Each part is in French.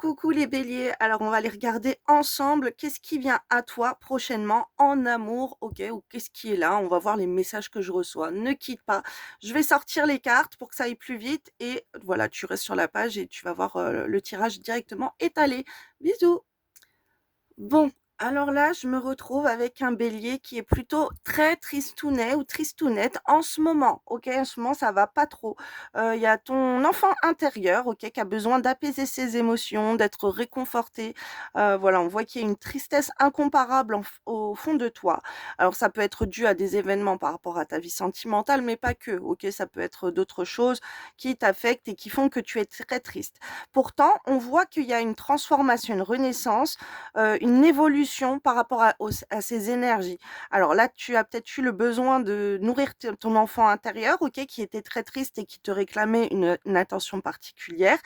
Coucou les béliers, alors on va aller regarder ensemble qu'est-ce qui vient à toi prochainement en amour, ok, ou qu'est-ce qui est là, on va voir les messages que je reçois. Ne quitte pas, je vais sortir les cartes pour que ça aille plus vite et voilà, tu restes sur la page et tu vas voir le tirage directement étalé. Bisous. Bon, alors là, je me retrouve avec un bélier qui est plutôt très tristounet ou tristounette en ce moment. Ok, en ce moment, ça va pas trop. Il y a ton enfant intérieur, ok, qui a besoin d'apaiser ses émotions, d'être réconforté. Voilà, on voit qu'il y a une tristesse incomparable au fond de toi. Alors, ça peut être dû à des événements par rapport à ta vie sentimentale, mais pas que. Ok, ça peut être d'autres choses qui t'affectent et qui font que tu es très triste. Pourtant, on voit qu'il y a une transformation, une renaissance, une évolution par rapport à ces énergies. Alors là, tu as peut-être eu le besoin de nourrir ton enfant intérieur, ok, qui était très triste et qui te réclamait une attention particulière.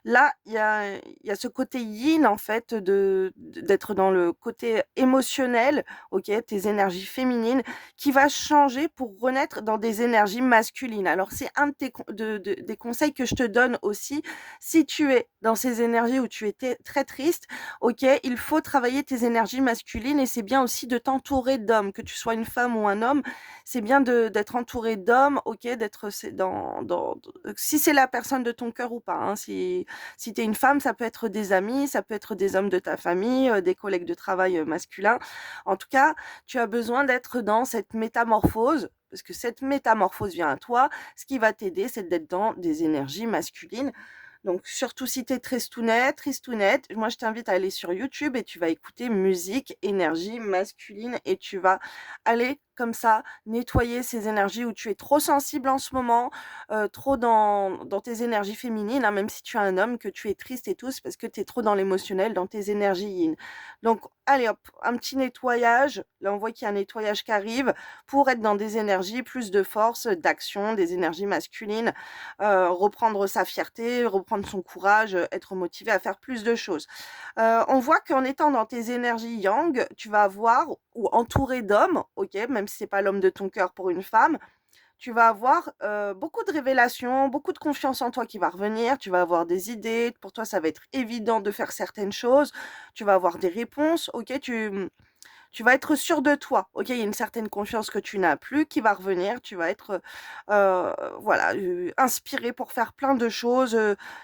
Là, il y a ce côté yin en fait d'être dans le côté émotionnel, OK, tes énergies féminines qui va changer pour renaître dans des énergies masculines. Alors c'est un de tes con de des conseils que je te donne aussi. Si tu es dans ces énergies où tu étais très triste, OK, il faut travailler tes énergies masculines et c'est bien aussi de t'entourer d'hommes, que tu sois une femme ou un homme, c'est bien d'être entouré d'hommes, OK, d'être c'est dans si c'est la personne de ton cœur ou pas, hein, si tu es une femme, ça peut être des amis, ça peut être des hommes de ta famille, des collègues de travail, masculins. En tout cas, tu as besoin d'être dans cette métamorphose, parce que cette métamorphose vient à toi. Ce qui va t'aider, c'est d'être dans des énergies masculines. Donc surtout si tu es tristounette, moi je t'invite à aller sur YouTube et tu vas écouter musique, énergie masculine et tu vas aller comme ça nettoyer ces énergies où tu es trop sensible en ce moment, trop dans tes énergies féminines, hein, même si tu es un homme, que tu es triste et tout, c'est parce que tu es trop dans l'émotionnel, dans tes énergies yin. Donc allez hop, un petit nettoyage, là on voit qu'il y a un nettoyage qui arrive pour être dans des énergies plus de force, d'action, des énergies masculines, reprendre sa fierté, reprendre son courage, être motivé à faire plus de choses. On voit qu'en étant dans tes énergies yang, tu vas avoir ou entouré d'hommes, OK, même si c'est pas l'homme de ton cœur pour une femme, tu vas avoir, beaucoup de révélations, beaucoup de confiance en toi qui va revenir, tu vas avoir des idées, pour toi ça va être évident de faire certaines choses, tu vas avoir des réponses, OK, tu vas être sûr de toi, OK? Il y a une certaine confiance que tu n'as plus qui va revenir. Tu vas être, voilà, inspiré pour faire plein de choses,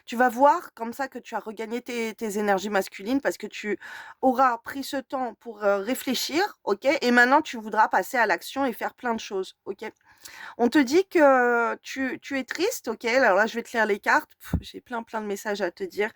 tu vas voir comme ça que tu as regagné tes énergies masculines parce que tu auras pris ce temps pour, réfléchir, OK? Et maintenant tu voudras passer à l'action et faire plein de choses, OK? On te dit que tu es triste, OK, alors là, je vais te lire les cartes. J'ai plein de messages à te dire.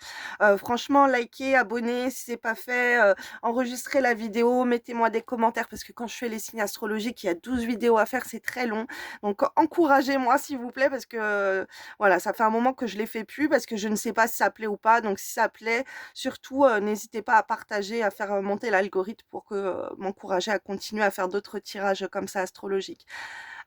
Franchement, likez, abonnez si c'est pas fait, enregistrez la vidéo, mettez-moi des commentaires parce que quand je fais les signes astrologiques, il y a 12 vidéos à faire, c'est très long. Donc encouragez-moi s'il vous plaît parce que, voilà, ça fait un moment que je les fais plus parce que je ne sais pas si ça plaît ou pas. Donc si ça plaît, surtout, n'hésitez pas à partager, à faire, monter l'algorithme pour que, m'encourager à continuer à faire d'autres tirages comme ça astrologiques.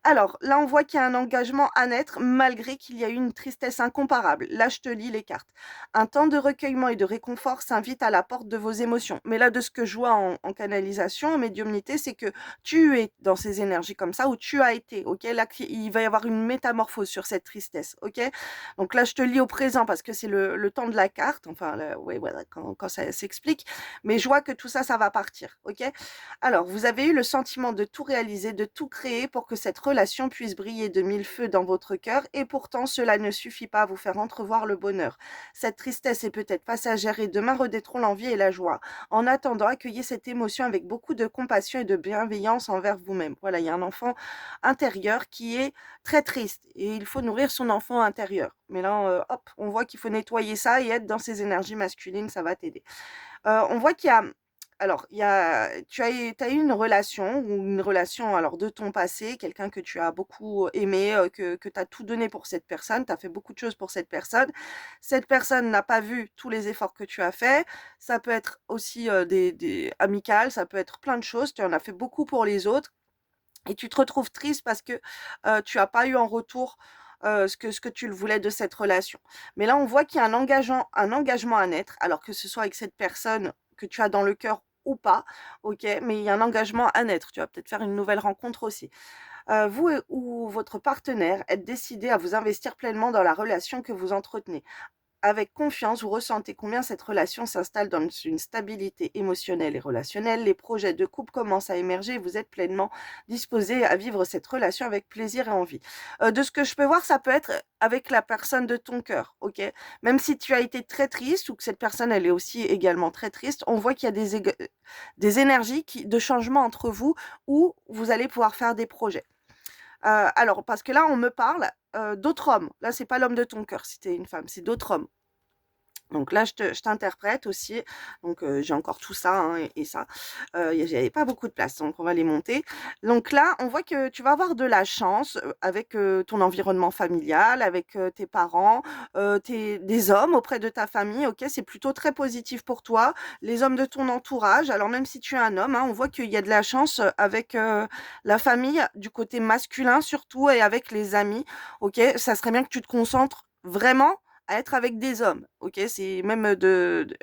Alors, là, on voit qu'il y a un engagement à naître malgré qu'il y a eu une tristesse incomparable. Là, je te lis les cartes. Un temps de recueillement et de réconfort s'invite à la porte de vos émotions. Mais là, de ce que je vois en canalisation, en médiumnité, c'est que tu es dans ces énergies comme ça, ou tu as été, ok? Là, il va y avoir une métamorphose sur cette tristesse, ok? Donc là, je te lis au présent parce que c'est le temps de la carte, enfin, oui, voilà, quand ça s'explique. Mais je vois que tout ça, ça va partir, ok? Alors, vous avez eu le sentiment de tout réaliser, de tout créer pour que cette relation puisse briller de mille feux dans votre cœur et pourtant cela ne suffit pas à vous faire entrevoir le bonheur. Cette tristesse est peut-être passagère et demain renaîtront l'envie et la joie. En attendant, accueillez cette émotion avec beaucoup de compassion et de bienveillance envers vous-même. Voilà, il y a un enfant intérieur qui est très triste et il faut nourrir son enfant intérieur. Mais là, hop, on voit qu'il faut nettoyer ça et être dans ses énergies masculines, ça va t'aider. On voit qu'il y a alors il y a tu as eu une relation alors de ton passé, quelqu'un que tu as beaucoup aimé, que tu as tout donné pour cette personne, tu as fait beaucoup de choses pour cette personne. Cette personne n'a pas vu tous les efforts que tu as faits. Ça peut être aussi, des amical, ça peut être plein de choses. Tu en as fait beaucoup pour les autres et tu te retrouves triste parce que, tu as pas eu en retour, ce que tu le voulais de cette relation. Mais là, on voit qu'il y a un engagement à naître, alors que ce soit avec cette personne que tu as dans le cœur ou pas, OK? Mais il y a un engagement à naître. Tu vas peut-être faire une nouvelle rencontre aussi. Vous ou votre partenaire êtes décidé à vous investir pleinement dans la relation que vous entretenez. avec confiance, vous ressentez combien cette relation s'installe dans une stabilité émotionnelle et relationnelle. Les projets de couple commencent à émerger et vous êtes pleinement disposé à vivre cette relation avec plaisir et envie. De ce que je peux voir, ça peut être avec la personne de ton cœur, OK? Même si tu as été très triste ou que cette personne, elle est aussi également très triste, on voit qu'il y a des énergies de changement entre vous où vous allez pouvoir faire des projets. Alors parce que là, on me parle, d'autres hommes. Là, c'est pas l'homme de ton cœur si tu es une femme, c'est d'autres hommes. Donc là, je t'interprète aussi. Donc, j'ai encore tout ça, hein, et ça. J'avais pas beaucoup de place, donc on va les monter. Donc là, on voit que tu vas avoir de la chance, avec, ton environnement familial, avec, tes parents, des hommes auprès de ta famille, OK? C'est plutôt très positif pour toi. Les hommes de ton entourage, alors même si tu es un homme, hein, on voit qu'il y a de la chance, avec, la famille, du côté masculin surtout et avec les amis, OK? Ça serait bien que tu te concentres vraiment à être avec des hommes, OK? C'est même,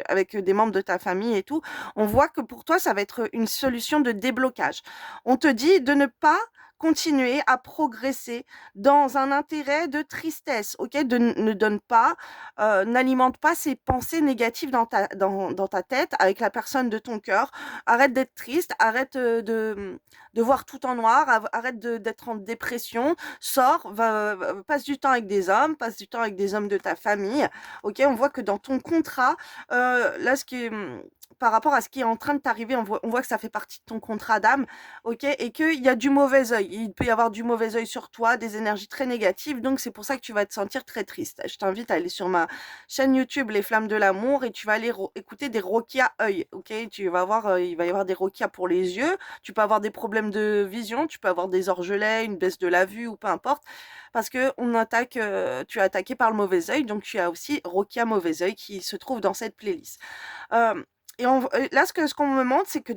avec des membres de ta famille et tout. On voit que pour toi, ça va être une solution de déblocage. On te dit de ne pas continuer à progresser dans un intérêt de tristesse, OK? Ne donne pas, n'alimente pas ces pensées négatives dans ta tête avec la personne de ton cœur. Arrête d'être triste, arrête, de voir tout en noir, arrête d'être en dépression, sors, passe du temps avec des hommes, passe du temps avec des hommes de ta famille. OK, on voit que dans ton contrat, là, par rapport à ce qui est en train de t'arriver, on voit que ça fait partie de ton contrat d'âme, OK, et qu'il y a du mauvais œil. Il peut y avoir du mauvais œil sur toi, des énergies très négatives, donc c'est pour ça que tu vas te sentir très triste. Je t'invite à aller sur ma chaîne YouTube Les Flammes de l'amour et tu vas aller écouter des Rokia œil, OK? Tu vas voir, il va y avoir des Rokia pour les yeux, tu peux avoir des problèmes de vision, tu peux avoir des orgelets, une baisse de la vue ou peu importe, parce que tu es attaqué par le mauvais œil, donc tu as aussi Rokia mauvais œil qui se trouve dans cette playlist. Hem et là, ce qu'on me montre, c'est que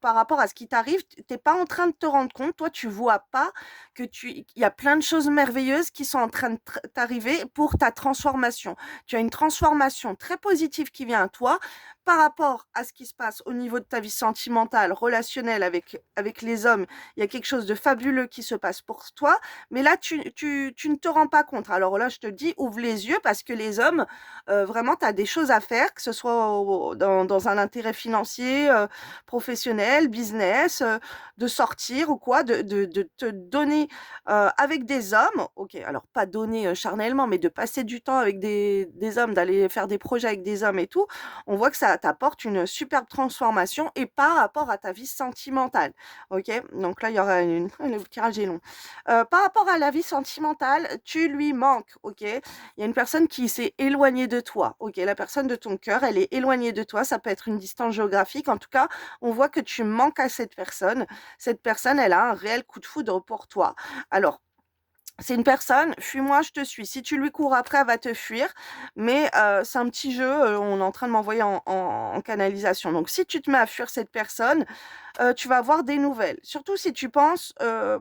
par rapport à ce qui t'arrive, tu es pas en train de te rendre compte, toi, tu vois pas qu'il y a plein de choses merveilleuses qui sont en train de t'arriver pour ta transformation. Tu as une transformation très positive qui vient à toi par rapport à ce qui se passe au niveau de ta vie sentimentale, relationnelle avec les hommes. Il y a quelque chose de fabuleux qui se passe pour toi, mais là, tu ne te rends pas compte. Alors là, je te dis, ouvre les yeux parce que les hommes, vraiment, tu as des choses à faire, que ce soit dans un intérêt financier, professionnel, business, de sortir ou quoi, de te donner, avec des hommes, OK, alors pas donner, charnellement, mais de passer du temps avec des hommes, d'aller faire des projets avec des hommes et tout, on voit que ça t'apporte une superbe transformation et par rapport à ta vie sentimentale, OK? Donc là, il y aura le tirage est long. Par rapport à la vie sentimentale, tu lui manques, OK? Il y a une personne qui s'est éloignée de toi, OK? La personne de ton cœur, elle est éloignée de toi, ça peut être une distance géographique. En tout cas, on voit que tu manques à cette personne. Cette personne, elle a un réel coup de foudre pour toi. Alors, c'est une personne, fuis-moi, je te suis. Si tu lui cours après, elle va te fuir, mais c'est un petit jeu, on est en train de m'envoyer en canalisation. Donc si tu te mets à fuir cette personne, tu vas avoir des nouvelles. Surtout si tu penses,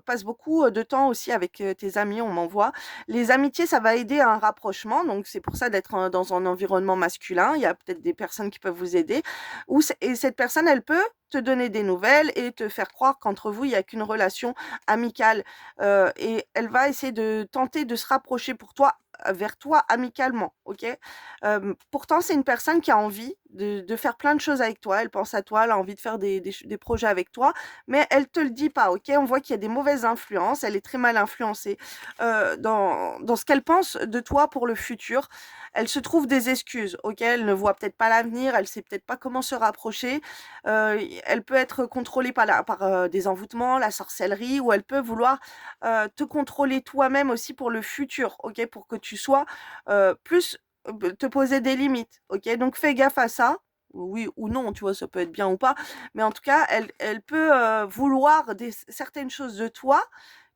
passe beaucoup, de temps aussi avec, tes amis, on m'envoie. Les amitiés, ça va aider à un rapprochement, donc c'est pour ça d'être, dans un environnement masculin. Il y a peut-être des personnes qui peuvent vous aider et cette personne, elle peut te donner des nouvelles et te faire croire qu'entre vous, il y a qu'une relation amicale, et elle va essayer de tenter de se rapprocher vers toi amicalement, OK? Pourtant, c'est une personne qui a envie de faire plein de choses avec toi. Elle pense à toi, elle a envie de faire des projets avec toi, mais elle te le dit pas, OK? On voit qu'il y a des mauvaises influences, elle est très mal influencée, dans ce qu'elle pense de toi pour le futur. Elle se trouve des excuses, OK? Elle ne voit peut-être pas l'avenir, elle sait peut-être pas comment se rapprocher. Elle peut être contrôlée par des envoûtements, la sorcellerie, ou elle peut vouloir, te contrôler toi-même aussi pour le futur, OK? Pour que tu sois, plus te poser des limites, OK? Donc fais gaffe à ça. Oui ou non, tu vois? Ça peut être bien ou pas, mais en tout cas, elle peut, vouloir certaines choses de toi,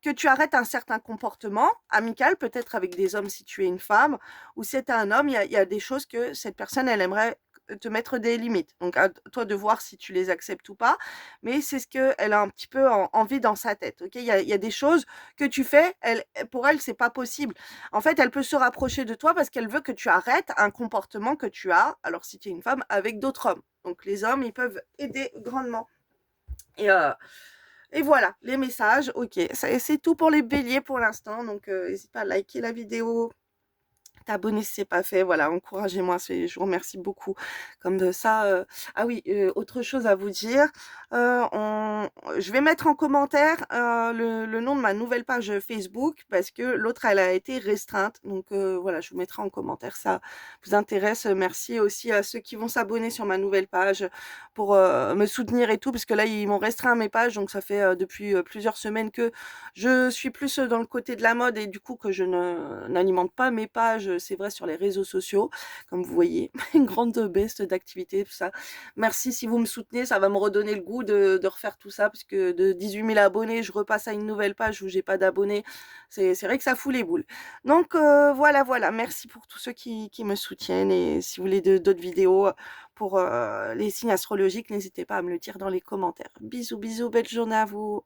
que tu arrêtes un certain comportement amical, peut-être avec des hommes si tu es une femme, ou si tu es un homme, il y a des choses que cette personne, elle aimerait te mettre des limites. Donc à toi de voir si tu les acceptes ou pas, mais c'est ce qu'elle a un petit peu envie dans sa tête, OK? Il y a des choses que tu fais, pour elle, c'est pas possible. En fait, elle peut se rapprocher de toi parce qu'elle veut que tu arrêtes un comportement que tu as, alors si tu es une femme, avec d'autres hommes. Donc les hommes, ils peuvent aider grandement. Et, heu et voilà, les messages, OK. C'est tout pour les béliers pour l'instant, donc n'hésite pas à liker la vidéo, t'abonner si c'est pas fait, voilà, encouragez-moi, je vous remercie beaucoup. Comme de ça, ah oui, autre chose à vous dire, je vais mettre en commentaire le nom de ma nouvelle page Facebook parce que l'autre, elle a été restreinte. Donc voilà, je vous mettrai en commentaire ça vous intéresse. Merci aussi à ceux qui vont s'abonner sur ma nouvelle page pour me soutenir et tout, parce que là, ils m'ont restreint mes pages, donc ça fait depuis plusieurs semaines que je suis plus dans le côté de la mode et du coup que je n'alimente pas mes pages, c'est vrai, sur les réseaux sociaux. Comme vous voyez, une grande baisse d'activité, tout ça. Merci si vous me soutenez, ça va me redonner le goût de refaire tout ça, parce que de 18 000 abonnés, je repasse à une nouvelle page où j'ai pas d'abonnés. C'est vrai que ça fout les boules. Donc voilà, voilà. Merci pour tous ceux qui me soutiennent. Et si vous voulez d'autres vidéos pour les signes astrologiques, n'hésitez pas à me le dire dans les commentaires. Bisous, bisous, belle journée à vous.